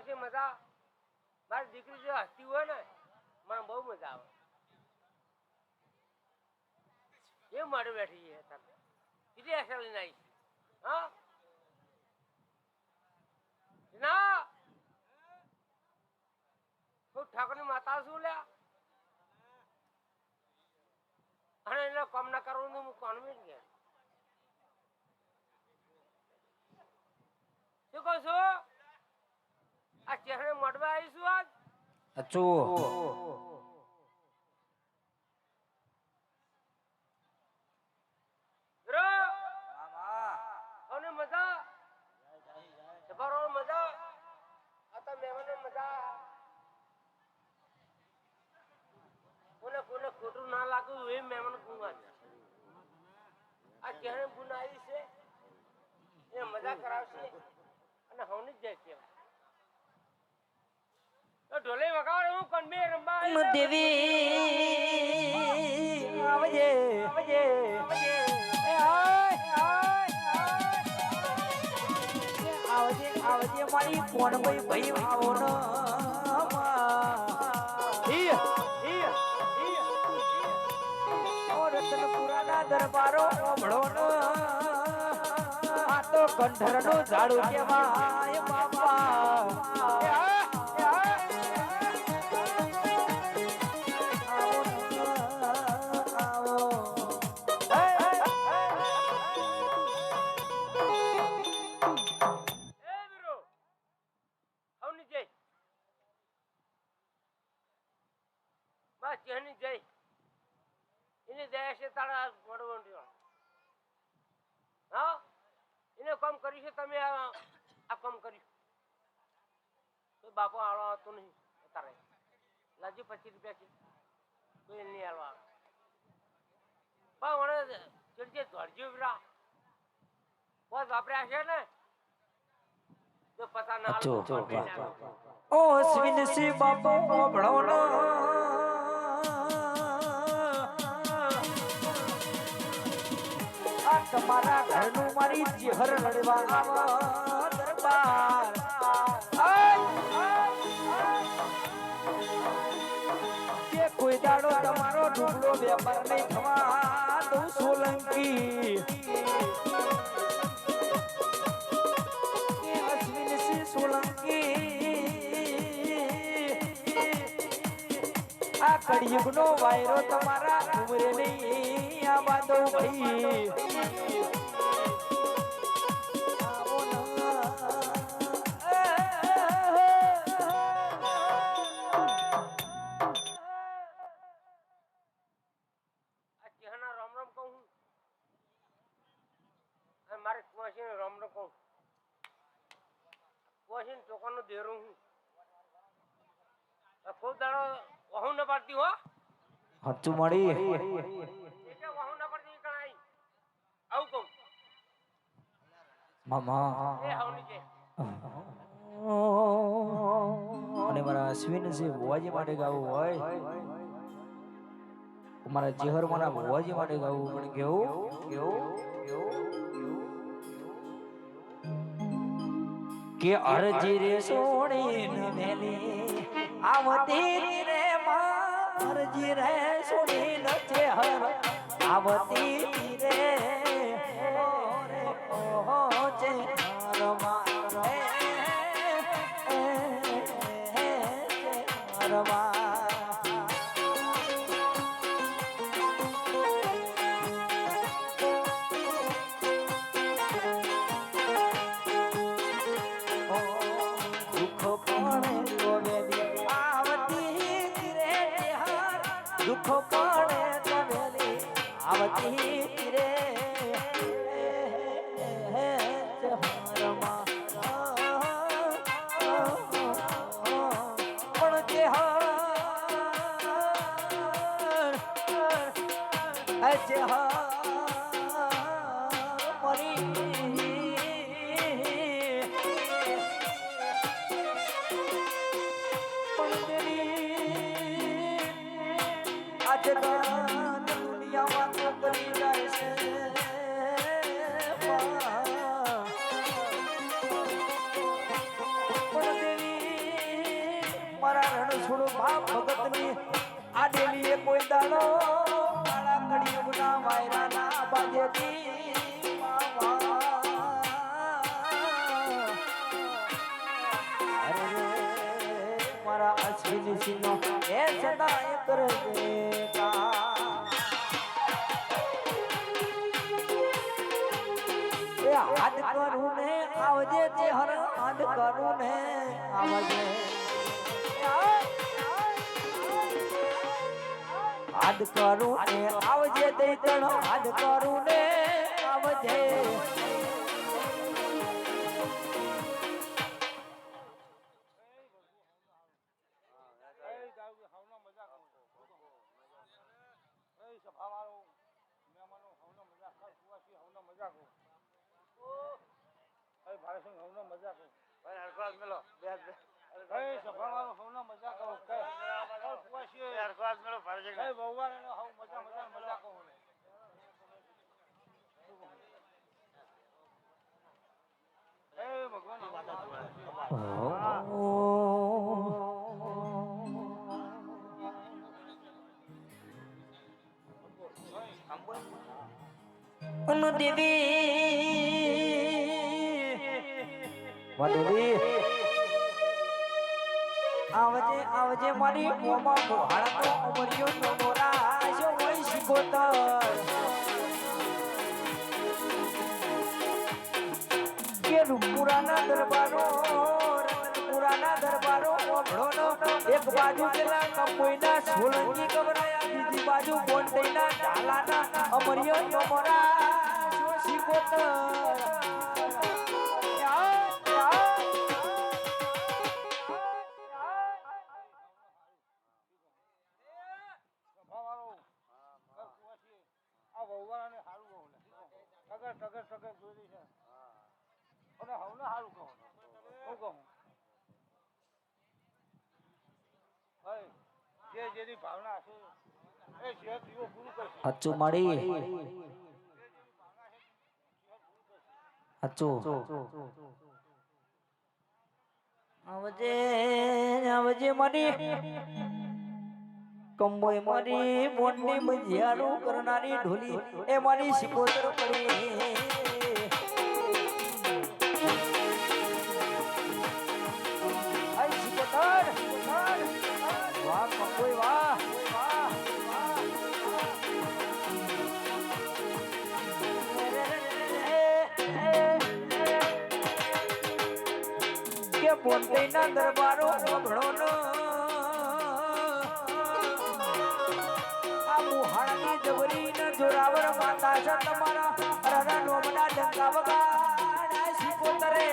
S1: છે
S3: મજા મારી દીકરી જો હસતી હોય ને મને બહુ મજા આવે. કેમ મારે બેઠી છે તમે કીધી અસર લઈને આવી હા ના હું ઠાકોરની માતા છું લ્યા અને એને કામ ના કરવું હું કોન્વેન્ટ ગયા શું કહું છું આ ચહેરે મળવા આવીશું આજ
S1: અચો
S3: અને મજા સફરો મજા આતા મહેમાનો મજા કોને કોને ખોટું ના લાગ્યું એ મહેમાન ગુંગા આ ચહેરે ગુણ આવી છે એ મજા કરાવશે અને હવની જ જાય કેવા તો ઢોલે વગાડે હું કનબે રંબા
S1: દેવી આવજે આવજે આવજે આવજે આવજે મારી કોણ ભાઈ આવો ન રતનપુરાના દરબારો ઓમળો ન આ તો કંઠરનું ઝાડુ કેવાય બાપા
S5: બાપો આવો આવતો નહીં તારે લાજી 25 રૂપિયા છે કોઈ નહીં આલવા પણ મને ચડજે ધોરજો વિરા બસ વાપર્યા છે ને જો પતા ના
S1: ઓ અશ્વિનસી બાપો ઓભળો ન આ તમારા ઘરનું મારી ચહેર લડવા આવો દરબાર કે કોઈ દાડો તમારો ઢુકડો વેપાર નહીં થવા દઉં સોલંકી કે અશ્વિનસી સોલંકી આ કળિયુગનો વાયરો તમારા ઉમરે નહીં આવા દઉં ભાઈ હચ્ચું મળી મામા અને મારા અશ્વિન છે ભુવાજી માટે ગાવું હોય મારા ચહેર મારા ભુવાજી માટે ગાવું પણ કેવું કે અરજી રે સોડી ન મેલી આવતી રે માં અરજી રે સોડી ન ચહેર આવતી રે ઓહો ચહેર માં રે ચહેર માં દુઃખો પડે તવેલી આવતી રે ચહેરમાં પણ ચહેર મરી દુનિયામાં તો કરી જાય છે પણ દેવી મારા રણ છોડો બાપ ભગતની આ ડેલીએ કોઈ દાડો કાળા કળિયુગના વાયરાના બાજેથી મારા અશ્વિની સિંહનો એ સદાય કરજે હાથ કરું ને આવજે ચહેર હાથ કરું ને આવજે હાથ કરું ને આવજે દૈતણ હાથ કરું ને આવજે
S2: ભગવાન
S1: અન દેવી વાદળી આવજે આવજે મારી મોમાં મોહાળનો અમરિયો નો મોરા જો હોય શિકોતર કે રૂપુરાના દરબારો રતનપુરાના દરબારો ઓભળોનો એક બાજુ પેલા કંબોઈના સોલંકી ગવરાયા બીજી બાજુ બોંડઈના ઢાલાના અમરિયો નો મોરા જો શિકોતર હચ્ચું મળી હચ્ચું આવજે આવજે મારી કંબોય મારી બોનની મજિયારું કરનારી ઢોલી એ મારી શિકોતર પડી આઈ શિકોતર વાહ કંબોય વાહ કે બોનના દરબારો ઓગળો મુહાળની જબરી ન જોરાવર માતા છે તમારા રરા નોમના ડંકા વગાડા શિકોતરે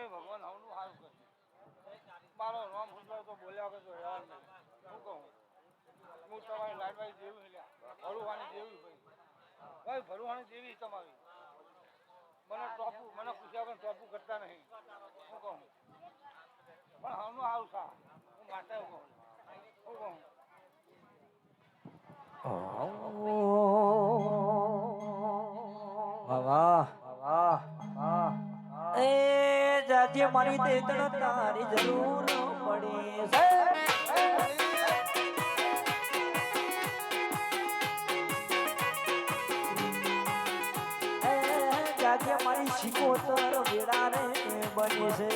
S3: ભગવાન હવનું સારું કરશે મારો નામ પૂછવા તો બોલ્યા વગર તો હેરાન નહીં શું કહું હું તમારી લાડવાઈ જેવી ભરુવાની જેવી ભાઈ ભરુવાની જેવી તમારી મને પૂછ્યા વગર ટોપું કરતા નહીં શું કહું પણ હવનું સારું સા હું માતા કહું શું કહું
S1: વાહ વાહ વાહ એ જાજે મારી દેતણ તારી જરૂર પડી છે જાજે મારી શિકોતર વેડા રે બની છે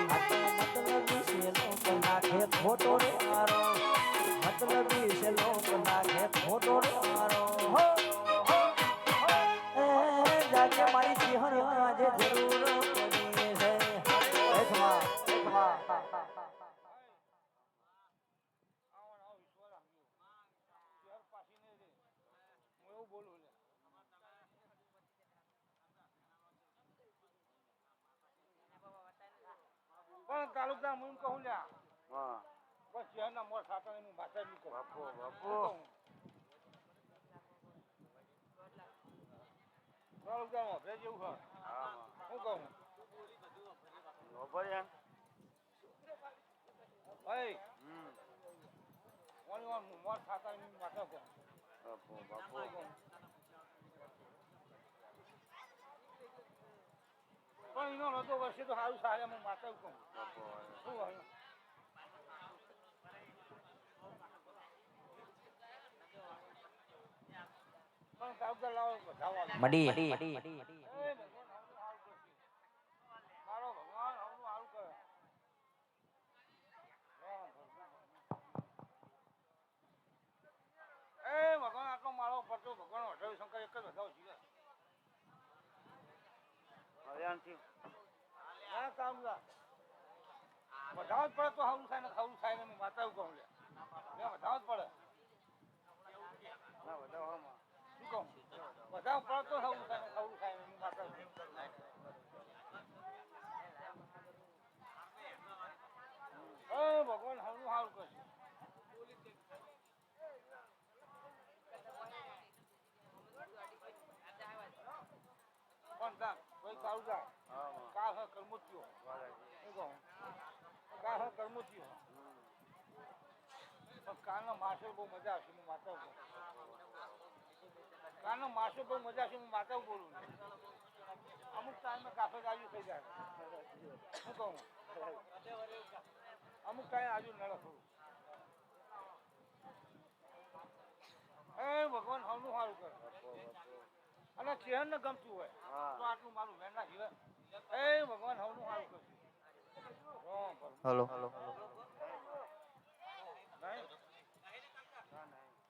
S1: મતલબી છે લોક નાખે ખોટો રે મારો મતલબી છે લોક નાખે ખોટો રે મારો જાગે મારી સિંહણ આજે જરૂર પડી છે એકમાં
S3: પણ તાલુકા હું કહું લ્યા બસ શહેરના મોર સાતા હું માતા નું કહું બાપુ તાલુકામાં ભેજ જેવું હોય શું કહું ભાઈ મોર સાતા હું માતા કહું પણ એનો નતો વર્ષે તો સારું સારા હું માતા કહું શું કહ્યું
S1: મડી
S3: મારો ભગવાન હવનું સારું કરે એ ભગવાન આટલો મારો પડતો ભગવાન વઢાવી શંકર એક જ વધાવ જીવે હરિયાણથી વધાવ જ પડે તો સારું થાય ને ખરું થાય ને માતા કહું લે વધાવ જ પડે ના વધાવ શું કહું વધાવ પડે તો સારું થાય ને ખરું થાય ને માતા ભગવાન હવનું સારું કરશે
S6: જોરદાર કોઈ કાળું જાય
S2: હા માં
S6: કા હ કર્મુત્યો
S2: વાલાજી
S6: હું કહું કા હ કર્મુત્યો પણ કાલનો માસો બહુ મજા આવશે હું માતા કહું કાલનો માસો બહુ મજા આવશે હું માતા બોલું અમુક ટાઈમે કાફે આજુ થઈ જાય શું કહું અમુક ટાઈમ આજુ નડે થોડું એ ભગવાન હવનું સારું કરે અને ચેહન ને ગમતું હોય તો આટલું મારું વેણ ના જીવે એ ભગવાન હવનું સારું કરશે
S4: હલો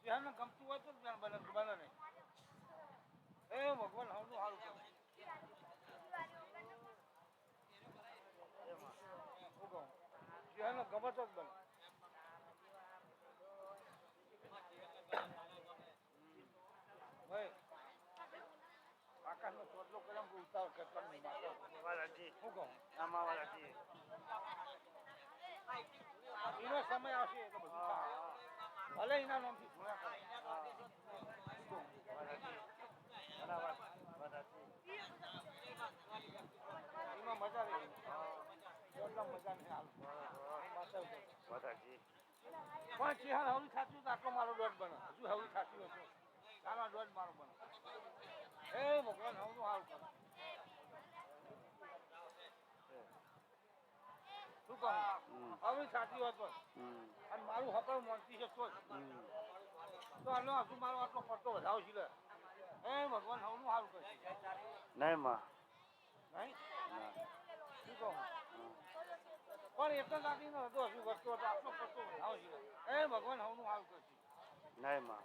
S6: ચેહન ને ગમતું હોય તો જ વેણ બને બને નહીં એ ભગવાન હવનું સારું કરશે શું કહું ચેહન ને ગમે તો જ બને ભાઈ આકાશનો ચોટલો કર્યા ઉતાર કરતા નહીં
S2: વાલાજી
S6: શું કહું
S2: આમાં વાલાજી
S6: એનો સમય આવશે તો બધું થાય ભલે એના નામથી ગુણ્યા કરે
S2: વાલાજી બરાબર વાલાજી
S6: એમાં મજા રહી ચોટલા મજા નહીં હાલ
S2: વાલાજી
S6: પણ ચિહાર હવલી ખાતી તો આટલો મારો દોઢ બને હજુ હવલી ખાતી હતો આના દોઢ મારો બને એ ભગવાન હવનું સારું કરે શું કહું હવલી ખાતી હોત બસ અને મારું હકલ મળતી છે તો આનો હજુ મારો આટલો પડતો વધારો છે એ ભગવાન હવનું સારું કરશે
S2: નહીં માં
S6: નહીં શું કહું પણ એટલો દાદી નો હતો હજુ વધતો હતો આટલો પડતો વધારો છે એ ભગવાન હવનું સારું કરશે
S2: નહીં માં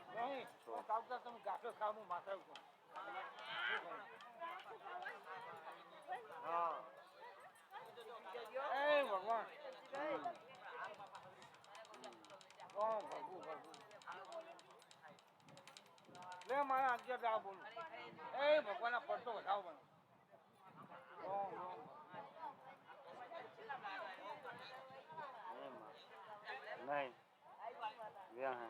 S6: નહીં તો કાવતા તમે ગાફે ખાવું માથા ઉપર
S2: હા
S6: એ ભગવાન ભગવું લે મારા અગિયાર દાડા બોલું એ ભગવાન આ પડતો વધાવો બને
S2: નહીં વ્યા હે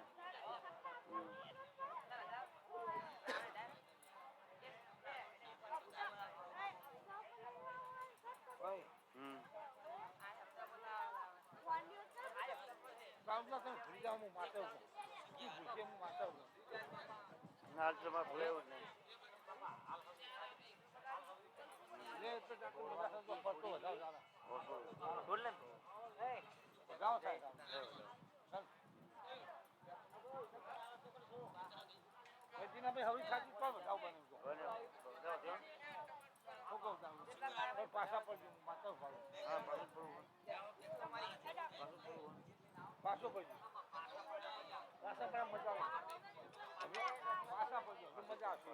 S6: કાવતા તમે ભૂલી જાઓ હું માતા છું ભૂલશે હું માતા છું
S2: ના તમારે ભૂલેવું જ નહીં
S6: લે તો જાતો બધા પડતો વધાવો જાણે
S5: બોલ ને
S6: ગાવ થાય એજીના ભાઈ હવળી ખાતી તો વધાવ બને શું કહું તમે પાછા પડજો માતા ભાડું પાછો પડજો પાછા પણ મજા આવે પાછા પડજો મજા આવશે